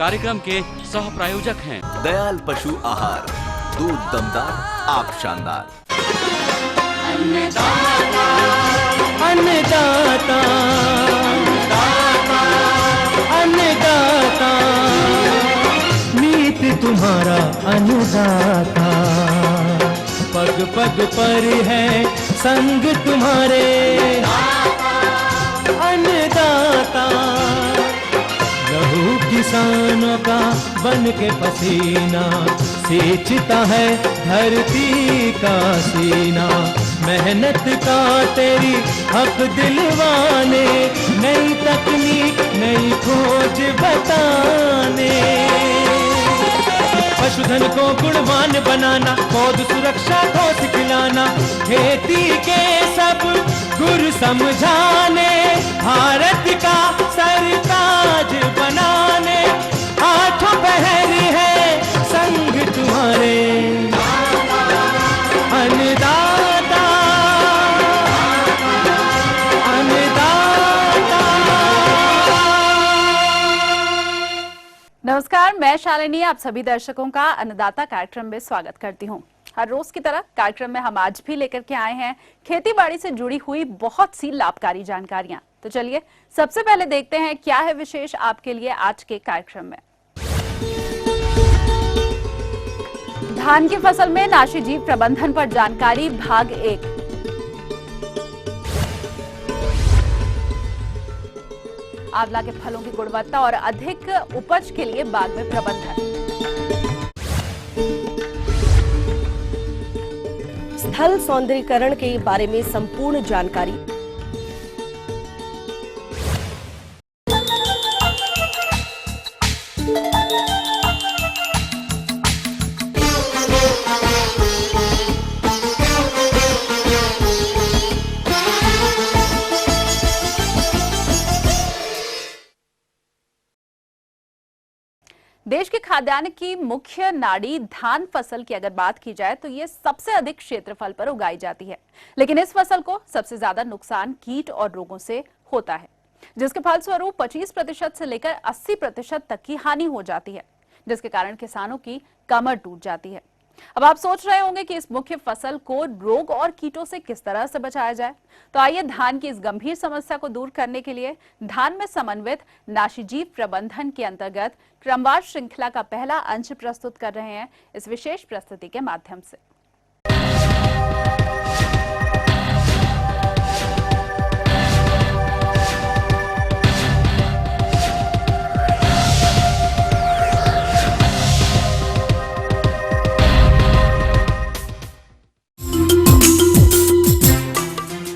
कार्यक्रम के सह प्रायोजक हैं दयाल पशु आहार, दूध दमदार, आप शानदार। अन्नदाता, अन्नदाता, अन्नदाता, नीत तुम्हारा अन्नदाता, पग पग पर है संग तुम्हारे अन्नदाता। लहू किसानों का बन के पसीना सींचता है धरती का सीना। मेहनत का तेरी हक दिलवाने, नई तकनीक नई खोज बताने। पशुधन को गुणवान बनाना, पौध सुरक्षा को सिखलाना, खेती के सब गुर समझाने, भारत का सरताज बनाने, आठों पहर है संग तुम्हारे अन्नदाता, अन्नदाता। नमस्कार, मैं शालिनी आप सभी दर्शकों का अन्नदाता कार्यक्रम में स्वागत करती हूं। हर रोज की तरह कार्यक्रम में हम आज भी लेकर के आए हैं खेती बाड़ी से जुड़ी हुई बहुत सी लाभकारी जानकारियां। तो चलिए सबसे पहले देखते हैं क्या है विशेष आपके लिए आज के कार्यक्रम में। धान की फसल में नाशी जीव प्रबंधन पर जानकारी भाग 1। आंवला के फलों की गुणवत्ता और अधिक उपज के लिए बाग में प्रबंधन। स्थल सौंदर्यीकरण के बारे में संपूर्ण जानकारी। देश के खाद्यान्न की मुख्य नाड़ी धान फसल की अगर बात की जाए तो ये सबसे अधिक क्षेत्रफल पर उगाई जाती है, लेकिन इस फसल को सबसे ज्यादा नुकसान कीट और रोगों से होता है, जिसके फलस्वरूप 25% से लेकर 80% तक की हानि हो जाती है, जिसके कारण किसानों की कमर टूट जाती है। अब आप सोच रहे होंगे कि इस मुख्य फसल को रोग और कीटों से किस तरह से बचाया जाए, तो आइए धान की इस गंभीर समस्या को दूर करने के लिए धान में समन्वित नाशीजीव प्रबंधन के अंतर्गत क्रमवार श्रृंखला का पहला अंश प्रस्तुत कर रहे हैं इस विशेष प्रस्तुति के माध्यम से।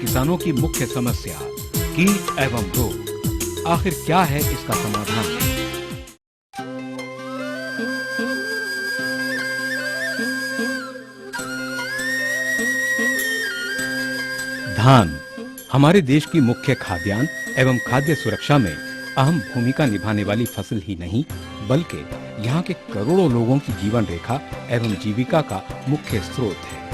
किसानों की मुख्य समस्या कीट एवं रोग, आखिर क्या है इसका समाधान? धान हमारे देश की मुख्य खाद्यान्न एवं खाद्य सुरक्षा में अहम भूमिका निभाने वाली फसल ही नहीं, बल्कि यहाँ के करोड़ों लोगों की जीवन रेखा एवं जीविका का मुख्य स्रोत है।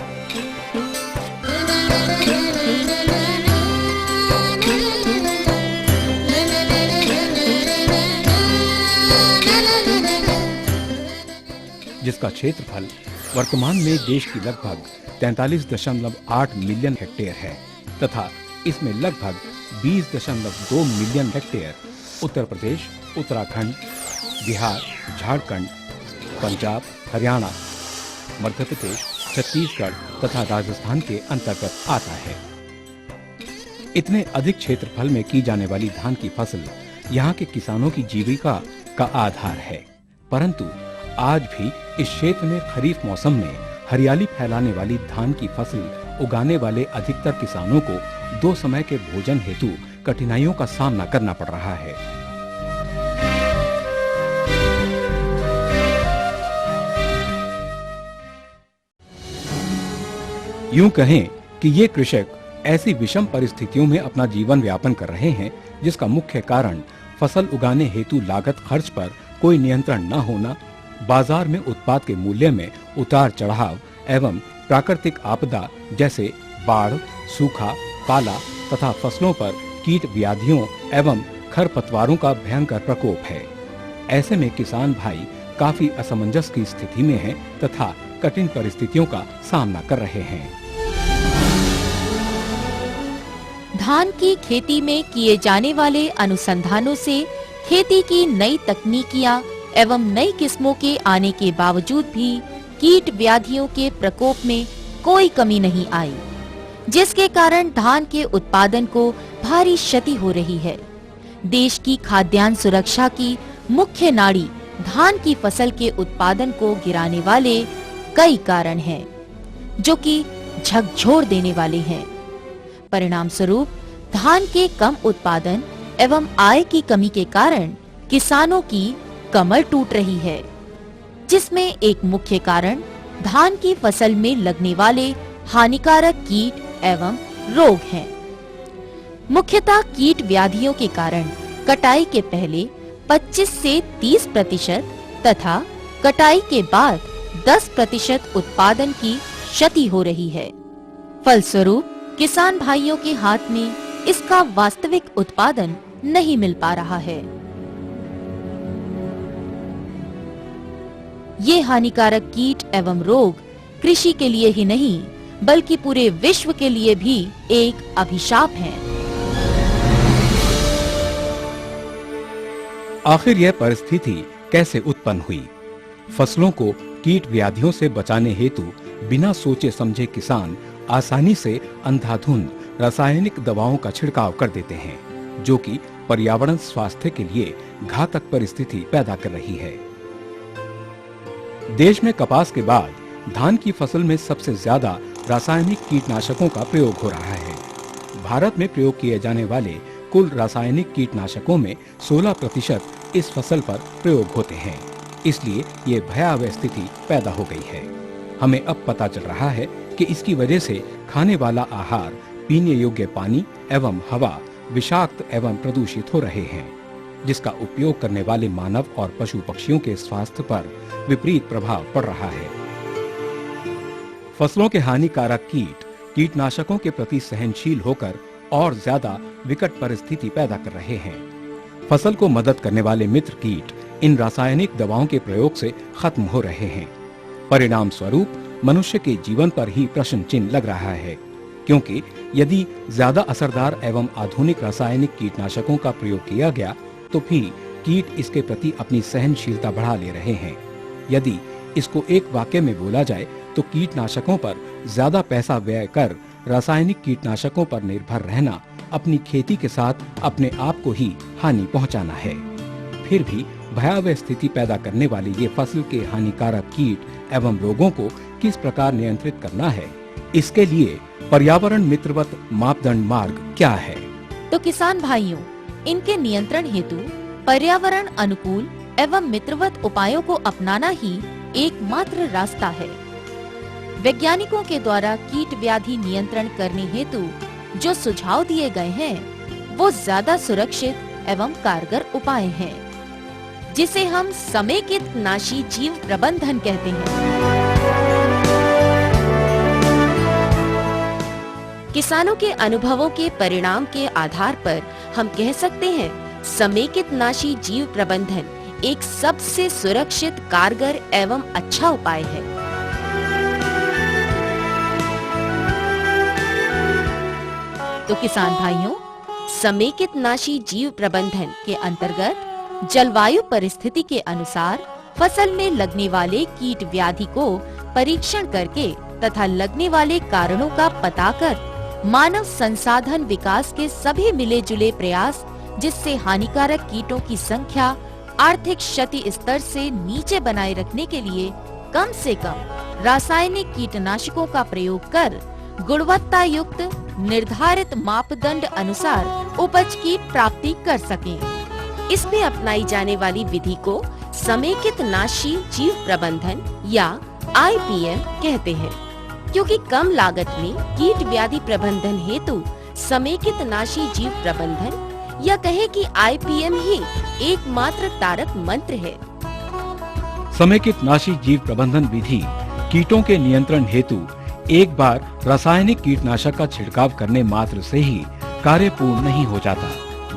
जिसका क्षेत्रफल वर्तमान में देश की लगभग 43.8 मिलियन हेक्टेयर है तथा इसमें लगभग 20.2 मिलियन हेक्टेयर उत्तर प्रदेश, उत्तराखंड, बिहार, झारखंड, पंजाब, हरियाणा, मध्य प्रदेश, छत्तीसगढ़ तथा राजस्थान के अंतर्गत आता है। इतने अधिक क्षेत्रफल में की जाने वाली धान की फसल यहाँ के किसानों की जीविका का आधार है, परंतु आज भी इस क्षेत्र में खरीफ मौसम में हरियाली फैलाने वाली धान की फसल उगाने वाले अधिकतर किसानों को दो समय के भोजन हेतु कठिनाइयों का सामना करना पड़ रहा है। यूं कहें कि ये कृषक ऐसी विषम परिस्थितियों में अपना जीवन यापन कर रहे हैं, जिसका मुख्य कारण फसल उगाने हेतु लागत खर्च पर कोई नियंत्रण न होना, बाजार में उत्पाद के मूल्य में उतार चढ़ाव एवं प्राकृतिक आपदा जैसे बाढ़, सूखा, पाला तथा फसलों पर कीट व्याधियों एवं खरपतवारों का भयंकर प्रकोप है। ऐसे में किसान भाई काफी असमंजस की स्थिति में हैं तथा कठिन परिस्थितियों का सामना कर रहे हैं। धान की खेती में किए जाने वाले अनुसंधानों से खेती की नई तकनीकियां एवं नई किस्मों के आने के बावजूद भी कीट व्याधियों के प्रकोप में कोई कमी नहीं आई, जिसके कारण धान के उत्पादन को भारी क्षति हो रही है। देश की खाद्यान्न सुरक्षा की मुख्य नाड़ी धान की फसल के उत्पादन को गिराने वाले कई कारण हैं, जो कि झकझोर देने वाले हैं। परिणाम स्वरूप धान के कम उत्पादन एवं आय की कमी के कारण किसानों की कमर टूट रही है, जिसमें एक मुख्य कारण धान की फसल में लगने वाले हानिकारक कीट एवं रोग हैं। मुख्यतः कीट व्याधियों के कारण कटाई के पहले 25 से 30% तथा कटाई के बाद 10% उत्पादन की क्षति हो रही है। फलस्वरूप किसान भाइयों के हाथ में इसका वास्तविक उत्पादन नहीं मिल पा रहा है। ये हानिकारक कीट एवं रोग कृषि के लिए ही नहीं बल्कि पूरे विश्व के लिए भी एक अभिशाप है। आखिर यह परिस्थिति कैसे उत्पन्न हुई? फसलों को कीट व्याधियों से बचाने हेतु बिना सोचे समझे किसान आसानी से अंधाधुंध रासायनिक दवाओं का छिड़काव कर देते हैं, जो कि पर्यावरण स्वास्थ्य के लिए घातक परिस्थिति पैदा कर रही है। देश में कपास के बाद धान की फसल में सबसे ज्यादा रासायनिक कीटनाशकों का प्रयोग हो रहा है। भारत में प्रयोग किए जाने वाले कुल रासायनिक कीटनाशकों में 16% इस फसल पर प्रयोग होते हैं। इसलिए ये भयावह स्थिति पैदा हो गई है। हमें अब पता चल रहा है कि इसकी वजह से खाने वाला आहार, पीने योग्य पानी एवं हवा विषाक्त एवं प्रदूषित हो रहे हैं, जिसका उपयोग करने वाले मानव और पशु पक्षियों के स्वास्थ्य पर विपरीत प्रभाव पड़ रहा है। फसलों के हानिकारक कीट कीटनाशकों के प्रति सहनशील होकर और ज्यादा विकट परिस्थिति पैदा कर रहे हैं। फसल को मदद करने वाले मित्र कीट इन रासायनिक दवाओं के प्रयोग से खत्म हो रहे हैं। परिणाम स्वरूप मनुष्य के जीवन पर ही प्रश्न चिन्ह लग रहा है, क्योंकि यदि ज्यादा असरदार एवं आधुनिक रासायनिक कीटनाशकों का प्रयोग किया गया तो फिर कीट इसके प्रति अपनी सहनशीलता बढ़ा ले रहे हैं। यदि इसको एक वाक्य में बोला जाए तो कीटनाशकों पर ज्यादा पैसा व्यय कर रासायनिक कीटनाशकों पर निर्भर रहना अपनी खेती के साथ अपने आप को ही हानि पहुंचाना है। फिर भी भयावह स्थिति पैदा करने वाले ये फसल के हानिकारक कीट एवं रोगों को किस प्रकार नियंत्रित करना है, इसके लिए पर्यावरण मित्रवत मापदंड मार्ग क्या है? तो किसान भाइयों, इनके नियंत्रण हेतु पर्यावरण अनुकूल एवं मित्रवत उपायों को अपनाना ही एकमात्र रास्ता है। वैज्ञानिकों के द्वारा कीट व्याधि नियंत्रण करने हेतु जो सुझाव दिए गए हैं, वो ज्यादा सुरक्षित एवं कारगर उपाय हैं, जिसे हम समेकित नाशी जीव प्रबंधन कहते हैं। किसानों के अनुभवों के परिणाम के आधार पर हम कह सकते हैं, समेकित नाशी जीव प्रबंधन एक सबसे सुरक्षित, कारगर एवं अच्छा उपाय है। तो किसान भाइयों, समेकित नाशी जीव प्रबंधन के अंतर्गत जलवायु परिस्थिति के अनुसार फसल में लगने वाले कीट व्याधि को परीक्षण करके तथा लगने वाले कारणों का पता कर मानव संसाधन विकास के सभी मिले जुले प्रयास, जिससे हानिकारक कीटों की संख्या आर्थिक क्षति स्तर से नीचे बनाए रखने के लिए कम से कम रासायनिक कीटनाशकों का प्रयोग कर गुणवत्ता युक्त निर्धारित मापदंड अनुसार उपज की प्राप्ति कर सकें। इसमें अपनाई जाने वाली विधि को समेकित नाशी जीव प्रबंधन या IPM कहते हैं, क्योंकि कम लागत में कीट व्याधि प्रबंधन हेतु समेकित नाशी जीव प्रबंधन या कहे कि IPM ही एकमात्र तारक मंत्र है। समेकित नाशी जीव प्रबंधन विधि कीटों के नियंत्रण हेतु एक बार रासायनिक कीटनाशक का छिड़काव करने मात्र से ही कार्य पूर्ण नहीं हो जाता,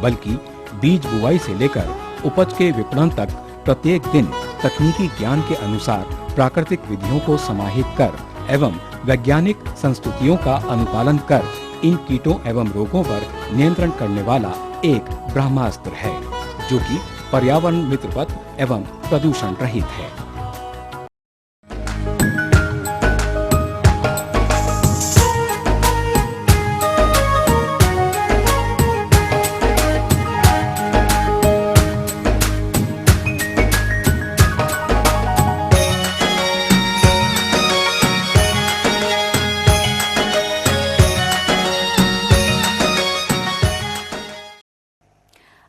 बल्कि बीज बुवाई से लेकर उपज के विपणन तक प्रत्येक दिन तकनीकी ज्ञान के अनुसार प्राकृतिक विधियों को समाहित कर एवं वैज्ञानिक संस्तुतियों का अनुपालन कर इन कीटों एवं रोगों पर नियंत्रण करने वाला एक ब्रह्मास्त्र है, जो कि पर्यावरण मित्रवत एवं प्रदूषण रहित है।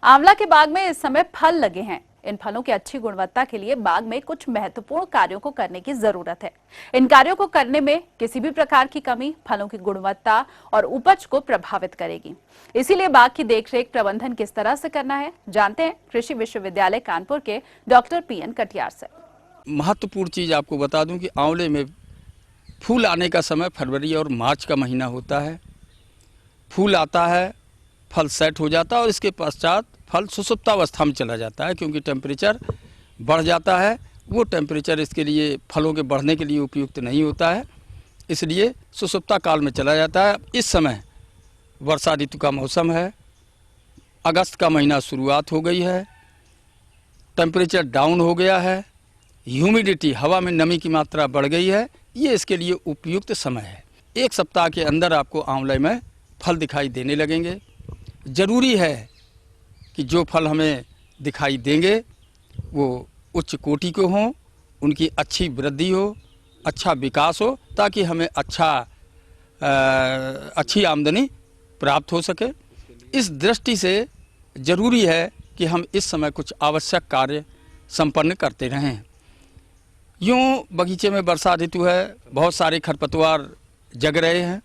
आंवला के बाग में इस समय फल लगे हैं। इन फलों की अच्छी गुणवत्ता के लिए बाग में कुछ महत्वपूर्ण कार्यों को करने की जरूरत है। इन कार्यों को करने में किसी भी प्रकार की कमी फलों की गुणवत्ता और उपज को प्रभावित करेगी। इसीलिए बाग की देखरेख प्रबंधन किस तरह से करना है, जानते हैं कृषि विश्वविद्यालय कानपुर के डॉक्टर पीएन कटियार से। महत्वपूर्ण चीज आपको बता दूं कि आंवले में फूल आने का समय फरवरी और मार्च का महीना होता है। फूल आता है, फल सेट हो जाता है और इसके पश्चात फल सुसुप्तावस्था में चला जाता है, क्योंकि टेम्परेचर बढ़ जाता है। वो टेम्परेचर इसके लिए फलों के बढ़ने के लिए उपयुक्त नहीं होता है, इसलिए सुसुप्ता काल में चला जाता है। इस समय वर्षा ऋतु का मौसम है, अगस्त का महीना शुरुआत हो गई है, टेम्परेचर डाउन हो गया है, ह्यूमिडिटी हवा में नमी की मात्रा बढ़ गई है। ये इसके लिए उपयुक्त समय है। 1 सप्ताह के अंदर आपको आंवले में फल दिखाई देने लगेंगे। ज़रूरी है कि जो फल हमें दिखाई देंगे वो उच्च कोटि के हों, उनकी अच्छी वृद्धि हो, अच्छा विकास हो, ताकि हमें अच्छी आमदनी प्राप्त हो सके। इस दृष्टि से ज़रूरी है कि हम इस समय कुछ आवश्यक कार्य संपन्न करते रहें। यूँ बगीचे में वर्षा ऋतु है, बहुत सारे खरपतवार जग रहे हैं।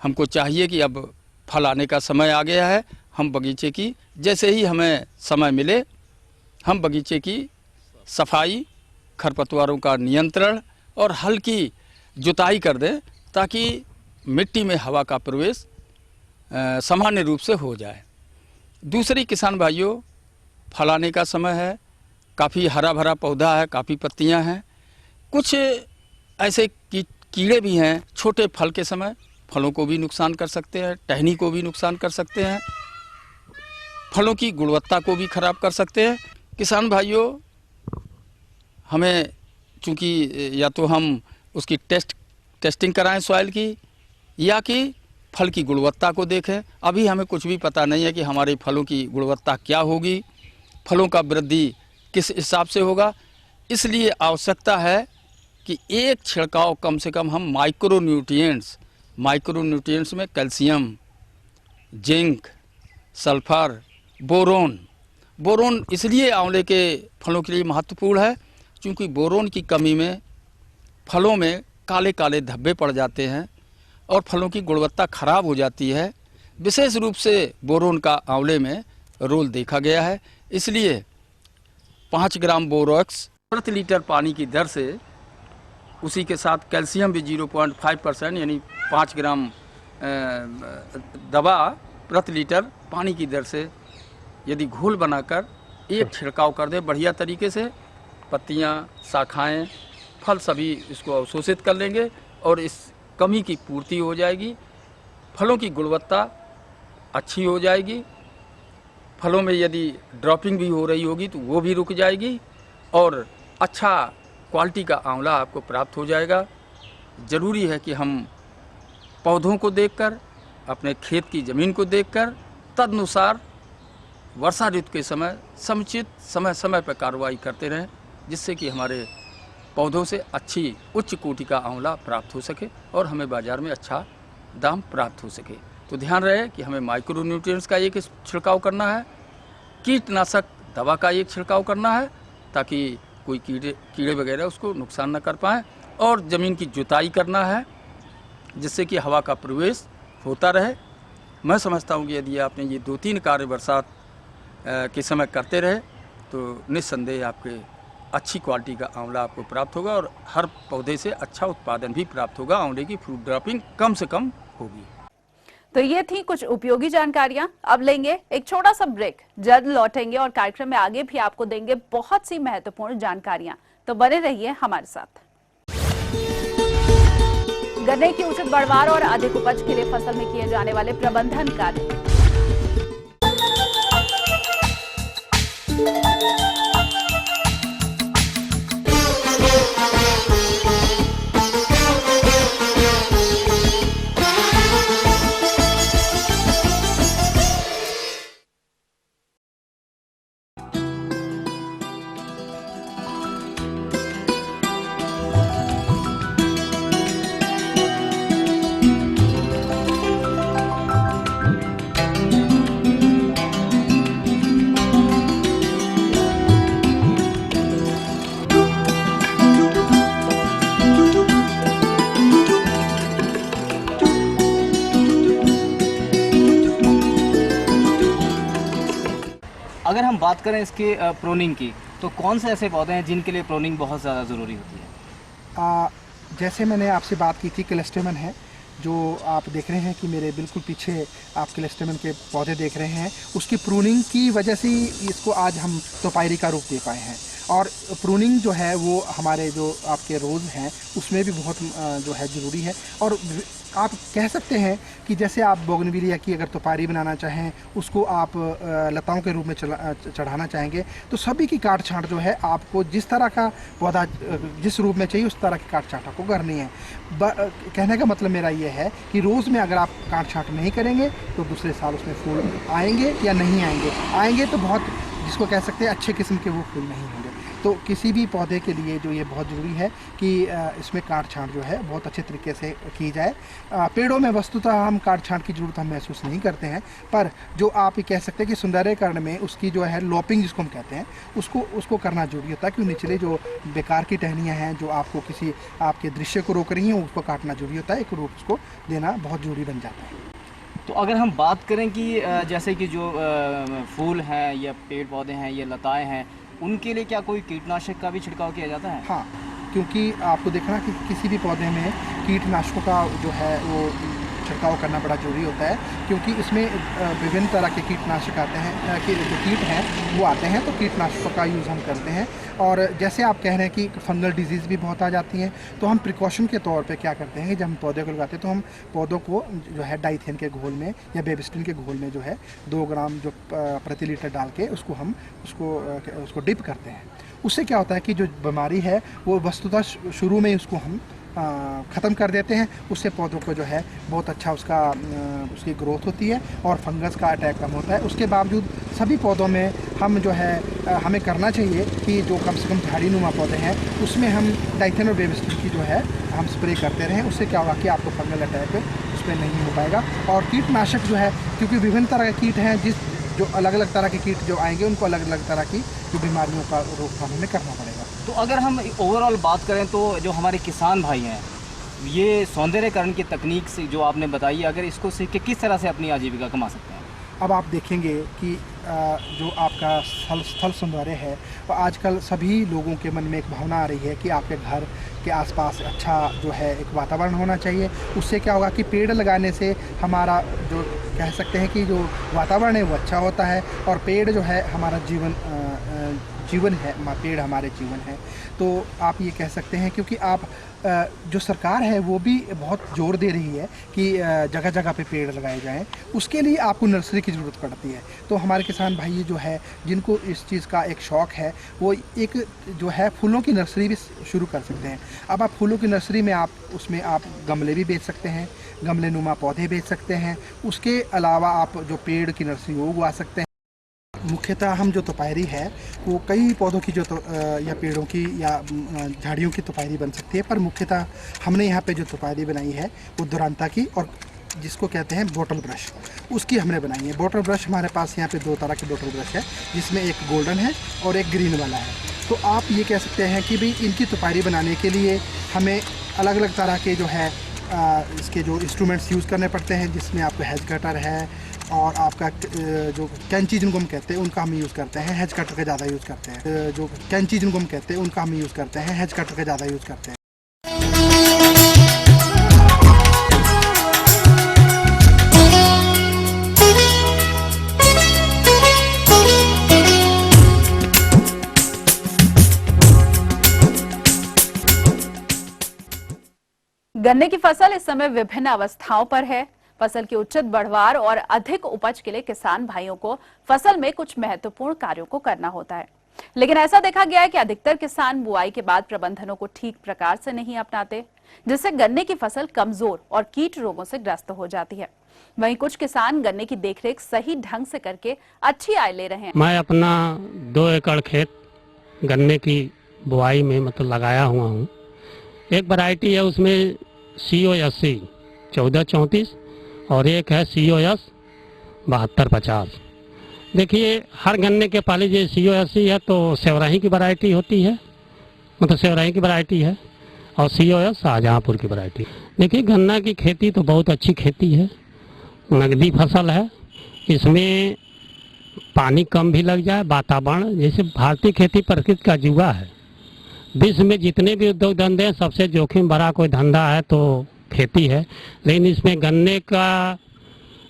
हमको चाहिए कि अब फल आने का समय आ गया है। हम बगीचे की जैसे ही हमें समय मिले हम बगीचे की सफाई, खरपतवारों का नियंत्रण और हल्की जुताई कर दें, ताकि मिट्टी में हवा का प्रवेश सामान्य रूप से हो जाए। दूसरी किसान भाइयों, फल आने का समय है, काफ़ी हरा भरा पौधा है, काफ़ी पत्तियां हैं। कुछ ऐसे कीड़े भी हैं छोटे फल के समय, फलों को भी नुकसान कर सकते हैं, टहनी को भी नुकसान कर सकते हैं, फलों की गुणवत्ता को भी खराब कर सकते हैं। किसान भाइयों, हमें चूँकि या तो हम उसकी टेस्टिंग कराएं सॉइल की, या कि फल की गुणवत्ता को देखें। अभी हमें कुछ भी पता नहीं है कि हमारे फलों की गुणवत्ता क्या होगी, फलों का वृद्धि किस हिसाब से होगा। इसलिए आवश्यकता है कि एक छिड़काव कम से कम हम माइक्रोन्यूट्रिएंट्स में कैल्शियम, जिंक, सल्फर, बोरोन इसलिए आंवले के फलों के लिए महत्वपूर्ण है, क्योंकि बोरोन की कमी में फलों में काले काले धब्बे पड़ जाते हैं और फलों की गुणवत्ता खराब हो जाती है। विशेष रूप से बोरोन का आंवले में रोल देखा गया है। इसलिए 5 ग्राम बोरोक्स प्रति लीटर पानी की दर से, उसी के साथ कैल्शियम भी 0.5% यानी 5 ग्राम दवा प्रति लीटर पानी की दर से यदि घोल बनाकर एक छिड़काव कर दे बढ़िया तरीके से, पत्तियां, शाखाएं, फल सभी इसको अवशोषित कर लेंगे और इस कमी की पूर्ति हो जाएगी। फलों की गुणवत्ता अच्छी हो जाएगी। फलों में यदि ड्रॉपिंग भी हो रही होगी तो वो भी रुक जाएगी और अच्छा क्वालिटी का आंवला आपको प्राप्त हो जाएगा। ज़रूरी है कि हम पौधों को देखकर, अपने खेत की ज़मीन को देखकर, तदनुसार वर्षा ऋतु के समय समुचित समय पर कार्रवाई करते रहें, जिससे कि हमारे पौधों से अच्छी उच्च कोटि का आंवला प्राप्त हो सके और हमें बाज़ार में अच्छा दाम प्राप्त हो सके। तो ध्यान रहे कि हमें माइक्रोन्यूट्रिएंट्स का एक छिड़काव करना है, कीटनाशक दवा का एक छिड़काव करना है, ताकि कोई कीड़े वगैरह उसको नुकसान न कर पाएँ, और ज़मीन की जुताई करना है जिससे कि हवा का प्रवेश होता रहे। मैं समझता हूँ कि यदि आपने ये 2-3 कार्य बरसात के समय करते रहे तो निस्संदेह आपके अच्छी क्वालिटी का आंवला आपको प्राप्त होगा और हर पौधे से अच्छा उत्पादन भी प्राप्त होगा। आंवले की फ्रूट ड्रॉपिंग कम से कम होगी। तो ये थी कुछ उपयोगी जानकारियां। अब लेंगे एक छोटा सा ब्रेक, जल्द लौटेंगे और कार्यक्रम में आगे भी आपको देंगे बहुत सी महत्वपूर्ण जानकारियां। तो बने रहिए हमारे साथ। गन्ने की उचित बढ़वार और अधिक उपज के लिए फसल में किए जाने वाले प्रबंधन कार्य। अगर हम बात करें इसके प्रोनिंग की, तो कौन से ऐसे पौधे हैं जिनके लिए प्रोनिंग बहुत ज़्यादा ज़रूरी होती है? जैसे मैंने आपसे बात की थी, क्लस्टेमन है जो आप देख रहे हैं कि मेरे बिल्कुल पीछे आप क्लस्टेमन के पौधे देख रहे हैं। उसकी प्रूनिंग की वजह से इसको आज हम तोपायरी का रूप दे पाए हैं। और प्रूनिंग जो है वो हमारे जो आपके रोज़ हैं उसमें भी बहुत जो है ज़रूरी है। और आप कह सकते हैं कि जैसे आप बोगनविलिया की अगर तोपारी बनाना चाहें, उसको आप लताओं के रूप में चढ़ाना चाहेंगे, तो सभी की काट छाँट जो है आपको जिस तरह का पौधा जिस रूप में चाहिए उस तरह की काट छाँट आपको करनी है। कहने का मतलब मेरा ये है कि रोज़ में अगर आप काट छाँट नहीं करेंगे तो दूसरे साल उसमें फूल आएंगे या नहीं आएंगे। आएंगे तो बहुत, जिसको कह सकते हैं अच्छे किस्म के वो फूल नहीं होंगे। तो किसी भी पौधे के लिए जो ये बहुत ज़रूरी है कि इसमें काट छाँट जो है बहुत अच्छे तरीके से की जाए। पेड़ों में वस्तुतः हम काट छाँट की ज़रूरत हम महसूस नहीं करते हैं, पर जो आप ये कह सकते हैं कि सौंदर्यकरण में उसकी जो है लॉपिंग जिसको हम कहते हैं उसको करना जरूरी होता है। कि निचले जो बेकार की टहनियाँ हैं जो आपको किसी आपके दृश्य को रोक रही हैं उसको काटना जरूरी होता है, एक रूप उसको देना बहुत ज़रूरी बन जाता है। तो अगर हम बात करें कि जैसे कि जो फूल हैं या पेड़ पौधे हैं या लताएँ हैं, उनके लिए क्या कोई कीटनाशक का भी छिड़काव किया जाता है? हाँ, क्योंकि आपको देखना कि किसी भी पौधे में कीटनाशकों का जो है वो छिड़काव करना बड़ा जरूरी होता है, क्योंकि इसमें विभिन्न तरह के कीटनाशक आते हैं कि जो कीट हैं वो आते हैं, तो कीटनाशकों का यूज़ हम करते हैं। और जैसे आप कह रहे हैं कि फंगल डिजीज़ भी बहुत आ जाती हैं, तो हम प्रिकॉशन के तौर पे क्या करते हैं कि जब हम पौधे को लगाते हैं तो हम पौधों को जो है डाइथेन के घोल में या बेबिस्टिन के घोल में जो है 2 ग्राम जो प्रति लीटर डाल के उसको डिप करते हैं। उससे क्या होता है कि जो बीमारी है वो वस्तुतः शुरू में उसको हम ख़त्म कर देते हैं। उससे पौधों को जो है बहुत अच्छा उसकी ग्रोथ होती है और फंगस का अटैक कम होता है। उसके बावजूद सभी पौधों में हम जो है हमें करना चाहिए कि जो कम से कम झाड़ी नुमा पौधे हैं उसमें हम डाइथेन और बेबिस्टिन की जो है हम स्प्रे करते रहें। उससे क्या होगा कि आपको फंगल अटैक उसमें नहीं हो पाएगा। और कीटनाशक जो है, क्योंकि विभिन्न तरह के कीट हैं, जो अलग अलग तरह के कीट जो आएंगे उनको अलग अलग तरह की जो बीमारियों का रोकथाम हमें करना पड़ेगा। तो अगर हम ओवरऑल बात करें तो जो हमारे किसान भाई हैं, ये सौंदर्यकरण की तकनीक से जो आपने बताई, अगर इसको सीख के किस तरह से अपनी आजीविका कमा सकते हैं? अब आप देखेंगे कि जो आपका स्थल सौंदर्य है, तो आजकल सभी लोगों के मन में एक भावना आ रही है कि आपके घर के आसपास अच्छा जो है एक वातावरण होना चाहिए। उससे क्या होगा कि पेड़ लगाने से हमारा जो कह सकते हैं कि जो वातावरण है वो अच्छा होता है। और पेड़ जो है हमारा जीवन है, पेड़ हमारे जीवन है। तो आप ये कह सकते हैं, क्योंकि आप जो सरकार है वो भी बहुत जोर दे रही है कि जगह जगह पे पेड़ लगाए जाएं। उसके लिए आपको नर्सरी की ज़रूरत पड़ती है। तो हमारे किसान भाई जो है जिनको इस चीज़ का एक शौक़ है, वो एक जो है फूलों की नर्सरी भी शुरू कर सकते हैं। अब आप फूलों की नर्सरी में उसमें आप गमले भी बेच सकते हैं, गमले नुमा पौधे बेच सकते हैं। उसके अलावा आप जो पेड़ की नर्सरी वो उगा सकते हैं। मुख्यतः हम जो तोपायरी है वो कई पौधों की या पेड़ों की या झाड़ियों की तोपायरी बन सकती है, पर मुख्यतः हमने यहाँ पे जो तोपायरी बनाई है वो दुरांता की, और जिसको कहते हैं बोटल ब्रश, उसकी हमने बनाई है। बोटल ब्रश हमारे पास यहाँ पे 2 तरह के बोटल ब्रश है, जिसमें एक गोल्डन है और एक ग्रीन वाला है। तो आप ये कह सकते हैं कि भाई इनकी तोपायरी बनाने के लिए हमें अलग अलग तरह के जो है इसके जो इंस्ट्रूमेंट्स यूज़ करने पड़ते हैं, जिसमें आपको हेज कटर है और आपका जो कैंची जिनको हम कहते हैं उनका हम यूज़ करते हैं, हेज कटर का ज़्यादा यूज़ करते हैं। जो कैंची जिनको हम कहते हैं उनका हम यूज़ करते हैं, हेज कटर का ज़्यादा यूज़ करते हैं। गन्ने की फसल इस समय विभिन्न अवस्थाओं पर है। फसल की उचित बढ़वार और अधिक उपज के लिए किसान भाइयों को फसल में कुछ महत्वपूर्ण कार्यों को करना होता है, लेकिन ऐसा देखा गया है कि अधिकतर किसान बुआई के बाद प्रबंधनों को ठीक प्रकार से नहीं अपनाते, जिससे गन्ने की फसल कमजोर और कीट रोगों से ग्रस्त हो जाती है। वहीं कुछ किसान गन्ने की देखरेख सही ढंग से करके अच्छी आय ले रहे हैं। मैं अपना 2 एकड़ खेत गन्ने की बुआई में मतलब लगाया हुआ हूँ। एक वैरायटी है उसमें COS 1434 और एक है COS 7250। देखिए हर गन्ने के पहले जो COS है तो सेवराही की वैरायटी होती है, मतलब सेवराही की वैरायटी है, और COS शाहजहाँपुर की वैरायटी। देखिए गन्ना की खेती तो बहुत अच्छी खेती है, नगदी फसल है। इसमें पानी कम भी लग जाए, वातावरण, जैसे भारतीय खेती प्रकृति का जुआ है। विश्व में जितने भी उद्योग धंधे हैं सबसे जोखिम भरा कोई धंधा है तो खेती है, लेकिन इसमें गन्ने का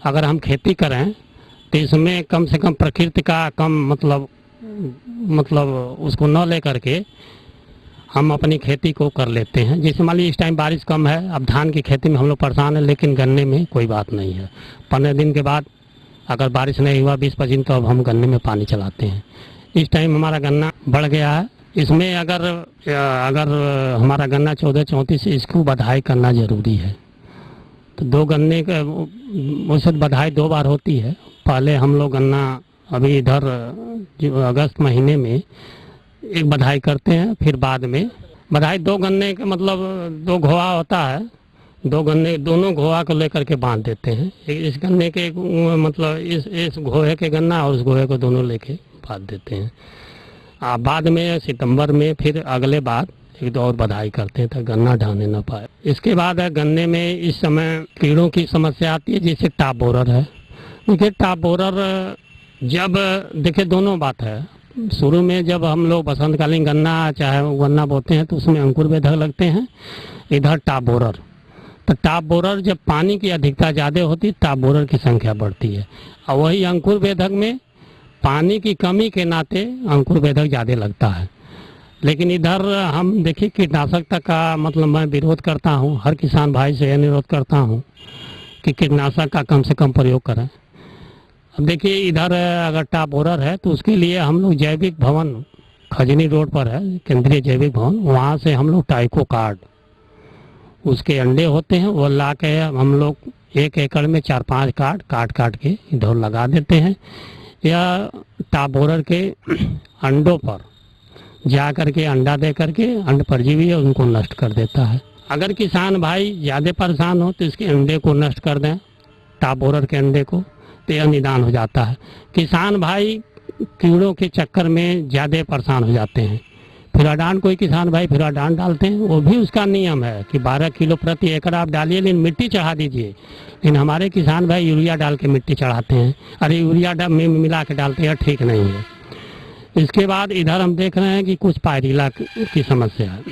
अगर हम खेती करें तो इसमें कम से कम प्रकृति का कम मतलब उसको न ले करके हम अपनी खेती को कर लेते हैं। जैसे मान लीजिए इस टाइम बारिश कम है, अब धान की खेती में हम लोग परेशान हैं, लेकिन गन्ने में कोई बात नहीं है। 15 दिन के बाद अगर बारिश नहीं हुआ 20-25 दिन, तो अब हम गन्ने में पानी चलाते हैं। इस टाइम हमारा गन्ना बढ़ गया है। इसमें अगर हमारा गन्ना 1434 है, इसको बधाई करना ज़रूरी है। तो 2 गन्ने का वैसे बधाई 2 बार होती है। पहले हम लोग गन्ना अभी इधर अगस्त महीने में एक बधाई करते हैं, फिर बाद में बधाई 2 गन्ने के मतलब 2 घोआ होता है, 2 गन्ने दोनों घोआ को लेकर के बांध देते हैं। इस गन्ने के मतलब इस घोए के गन्ना और उस घोए को दोनों लेके बांध देते हैं। बाद में सितंबर में फिर अगले बाद एक 2 और बधाई करते हैं ताकि गन्ना ढाने न पाए। इसके बाद है गन्ने में इस समय कीड़ों की समस्या आती है, जैसे टॉप बोरर है। देखिए टॉप बोरर जब देखिए दोनों बात है। शुरू में जब हम लोग बसंतकालीन गन्ना चाहे गन्ना बोते हैं तो उसमें अंकुर बेधक लगते हैं, इधर टॉप बोरर। तो टॉप बोरर जब पानी की अधिकता ज़्यादा होती है टॉप बोरर की संख्या बढ़ती है, और वही अंकुर बेधक में पानी की कमी के नाते अंकुर बेधक ज़्यादा लगता है। लेकिन इधर हम देखिए कीटनाशक तक का मतलब मैं विरोध करता हूँ, हर किसान भाई से यह अनुरोध करता हूँ कि कीटनाशक का कम से कम प्रयोग करें। अब देखिए इधर अगर टॉप बोरर है तो उसके लिए हम लोग जैविक भवन खजनी रोड पर है केंद्रीय जैविक भवन, वहाँ से हम लोग टाइको कार्ड उसके अंडे होते हैं वो ला के हम लोग 1 एकड़ में 4-5 कार्ड काट के इधर लगा देते हैं, या टॉप बोरर के अंडों पर जा करके अंडा दे करके अंड परजीवी है उनको नष्ट कर देता है। अगर किसान भाई ज़्यादा परेशान हो तो इसके अंडे को नष्ट कर दें, टॉप बोरर के अंडे को, तो यह निदान हो जाता है। किसान भाई कीड़ों के चक्कर में ज़्यादा परेशान हो जाते हैं। फिराडान कोई किसान भाई फिराडान डालते हैं, वो भी उसका नियम है कि 12 किलो प्रति एकड़ आप डालिए, लेकिन मिट्टी चढ़ा दीजिए। लेकिन हमारे किसान भाई यूरिया डाल के मिट्टी चढ़ाते हैं, अरे यूरिया में मिला के डालते हैं, ठीक नहीं है। इसके बाद इधर हम देख रहे हैं कि कुछ पायरीला की समस्या है।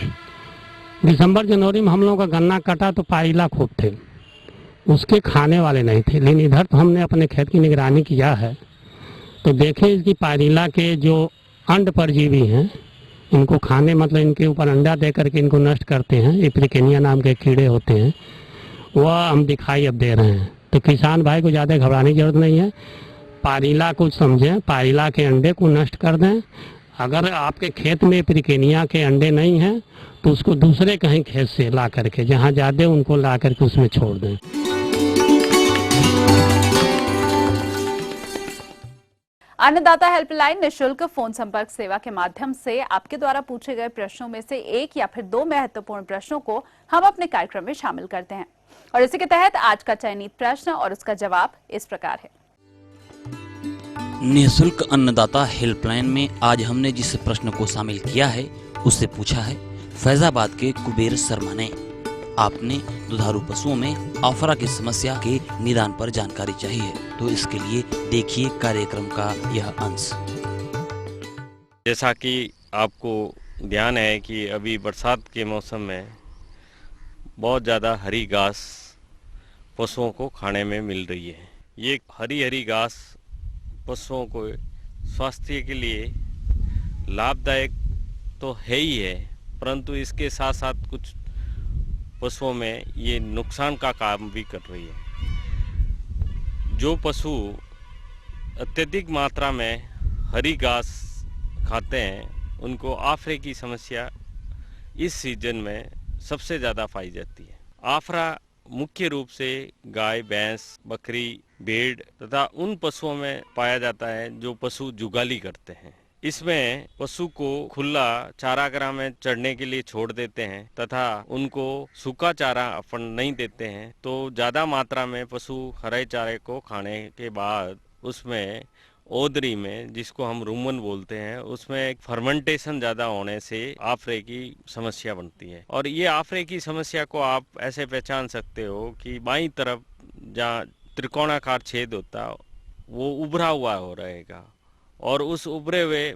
दिसंबर जनवरी में हम लोगों का गन्ना कटा तो पायरीला खूब थे, उसके खाने वाले नहीं थे। लेकिन इधर तो हमने अपने खेत की निगरानी किया है तो देखें इसकी पायरीला के जो अंड परजीवी हैं इनको खाने मतलब इनके ऊपर अंडा दे करके इनको नष्ट करते हैं, एप्रिकेनिया नाम के कीड़े होते हैं, वह हम दिखाई अब दे रहे हैं। तो किसान भाई को ज़्यादा घबराने की जरूरत नहीं है, पायरीला को समझें, पायरीला के अंडे को नष्ट कर दें। अगर आपके खेत में एप्रिकेनिया के अंडे नहीं हैं तो उसको दूसरे कहीं खेत से ला करके जहाँ ज़्यादा उनको ला करके उसमें छोड़ दें। अन्नदाता हेल्पलाइन निशुल्क फोन संपर्क सेवा के माध्यम से आपके द्वारा पूछे गए प्रश्नों में से 1 या फिर 2 महत्वपूर्ण प्रश्नों को हम अपने कार्यक्रम में शामिल करते हैं, और इसी के तहत आज का चयनित प्रश्न और उसका जवाब इस प्रकार है। निःशुल्क अन्नदाता हेल्पलाइन में आज हमने जिस प्रश्न को शामिल किया है उससे पूछा है फैजाबाद के कुबेर शर्मा ने। आपने दुधारू पशुओं में आफरा की समस्या के निदान पर जानकारी चाहिए, तो इसके लिए देखिए कार्यक्रम का यह अंश। जैसा कि आपको ध्यान है कि अभी बरसात के मौसम में बहुत ज़्यादा हरी घास पशुओं को खाने में मिल रही है। ये हरी घास पशुओं को स्वास्थ्य के लिए लाभदायक तो है ही है, परंतु इसके साथ साथ कुछ पशुओं में ये नुकसान का काम भी कर रही है। जो पशु अत्यधिक मात्रा में हरी घास खाते हैं उनको आफरे की समस्या इस सीजन में सबसे ज़्यादा पाई जाती है। आफरा मुख्य रूप से गाय, भैंस, बकरी, भेड़ तथा उन पशुओं में पाया जाता है जो पशु जुगाली करते हैं। इसमें पशु को खुला चारागाह में चढ़ने के लिए छोड़ देते हैं तथा उनको सूखा चारा अपन नहीं देते हैं, तो ज़्यादा मात्रा में पशु हरे चारे को खाने के बाद उसमें ओदरी में, जिसको हम रुमन बोलते हैं, उसमें एक फर्मेंटेशन ज़्यादा होने से आफरे की समस्या बनती है। और ये आफरे की समस्या को आप ऐसे पहचान सकते हो कि बाईं तरफ जहाँ त्रिकोणाकार छेद होता वो उभरा हुआ हो रहेगा और उस उभरे हुए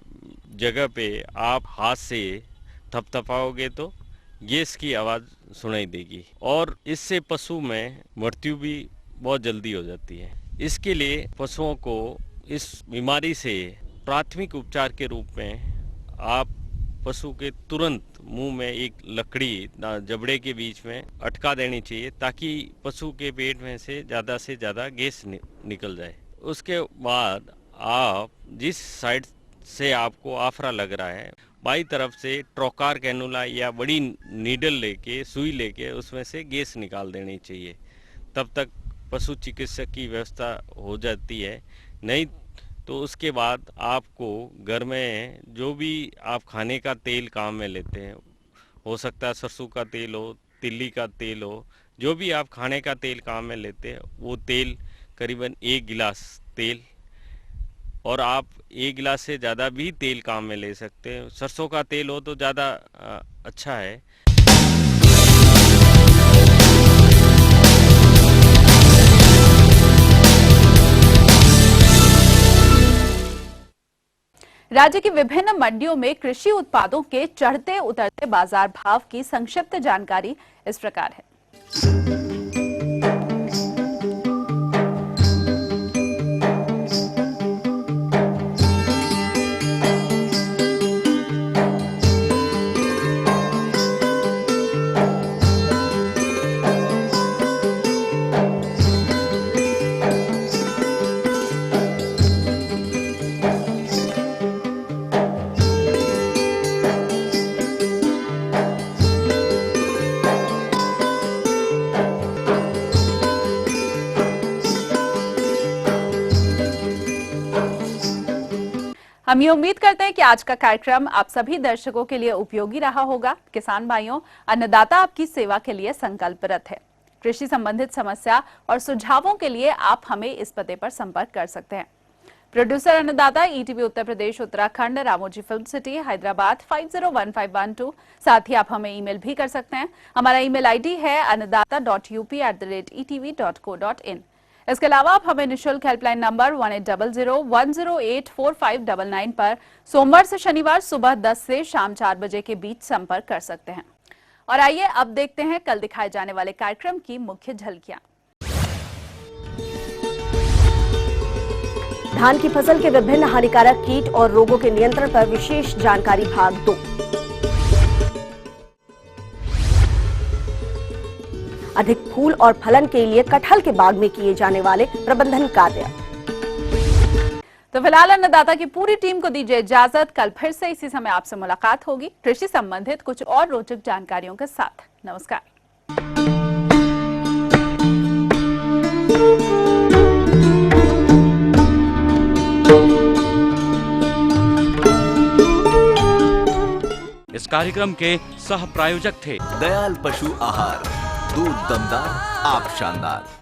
जगह पे आप हाथ से थपथपाओगे तो गैस की आवाज़ सुनाई देगी और इससे पशु में मृत्यु भी बहुत जल्दी हो जाती है। इसके लिए पशुओं को इस बीमारी से प्राथमिक उपचार के रूप में आप पशु के तुरंत मुंह में एक लकड़ी जबड़े के बीच में अटका देनी चाहिए ताकि पशु के पेट में से ज़्यादा गैस निकल जाए। उसके बाद आप जिस साइड से आपको आफरा लग रहा है बाई तरफ से ट्रोकार कैनुला या बड़ी नीडल लेके, सुई लेके उसमें से गैस निकाल देनी चाहिए। तब तक पशु चिकित्सक की व्यवस्था हो जाती है। नहीं तो उसके बाद आपको घर में जो भी आप खाने का तेल काम में लेते हैं, हो सकता है सरसों का तेल हो, तिल्ली का तेल हो, जो भी आप खाने का तेल काम में लेते हैं वो तेल करीबन 1 गिलास तेल, और आप 1 गिलास से ज़्यादा भी तेल काम में ले सकते हैं। सरसों का तेल हो तो ज़्यादा अच्छा है। राज्य की विभिन्न मंडियों में कृषि उत्पादों के चढ़ते उतरते बाजार भाव की संक्षिप्त जानकारी इस प्रकार है। हम ये उम्मीद करते हैं कि आज का कार्यक्रम आप सभी दर्शकों के लिए उपयोगी रहा होगा। किसान भाइयों, अन्नदाता आपकी सेवा के लिए संकल्परत है। कृषि संबंधित समस्या और सुझावों के लिए आप हमें इस पते पर संपर्क कर सकते हैं। प्रोड्यूसर अन्नदाता, ETV Uttar Pradesh Uttarakhand, Ramoji film city, Hyderabad 501512। साथ ही आप हमें ईमेल भी कर सकते हैं। हमारा ईमेल ID है annadatta.up@etv.co.in। इसके अलावा आप हमें निःशुल्क हेल्पलाइन नंबर 1800-108-4599 पर सोमवार से शनिवार सुबह 10 से शाम 4 बजे के बीच संपर्क कर सकते हैं। और आइए अब देखते हैं कल दिखाए जाने वाले कार्यक्रम की मुख्य झलकियां। धान की फसल के विभिन्न हानिकारक कीट और रोगों के नियंत्रण पर विशेष जानकारी भाग 2। अधिक फूल और फलन के लिए कटहल के बाग में किए जाने वाले प्रबंधन कार्य। तो फिलहाल अन्नदाता की पूरी टीम को दीजिए इजाजत। कल फिर से इसी समय आपसे मुलाकात होगी कृषि संबंधित कुछ और रोचक जानकारियों के साथ। नमस्कार। इस कार्यक्रम के सह प्रायोजक थे दयाल पशु आहार, दूध दमदार, आप शानदार।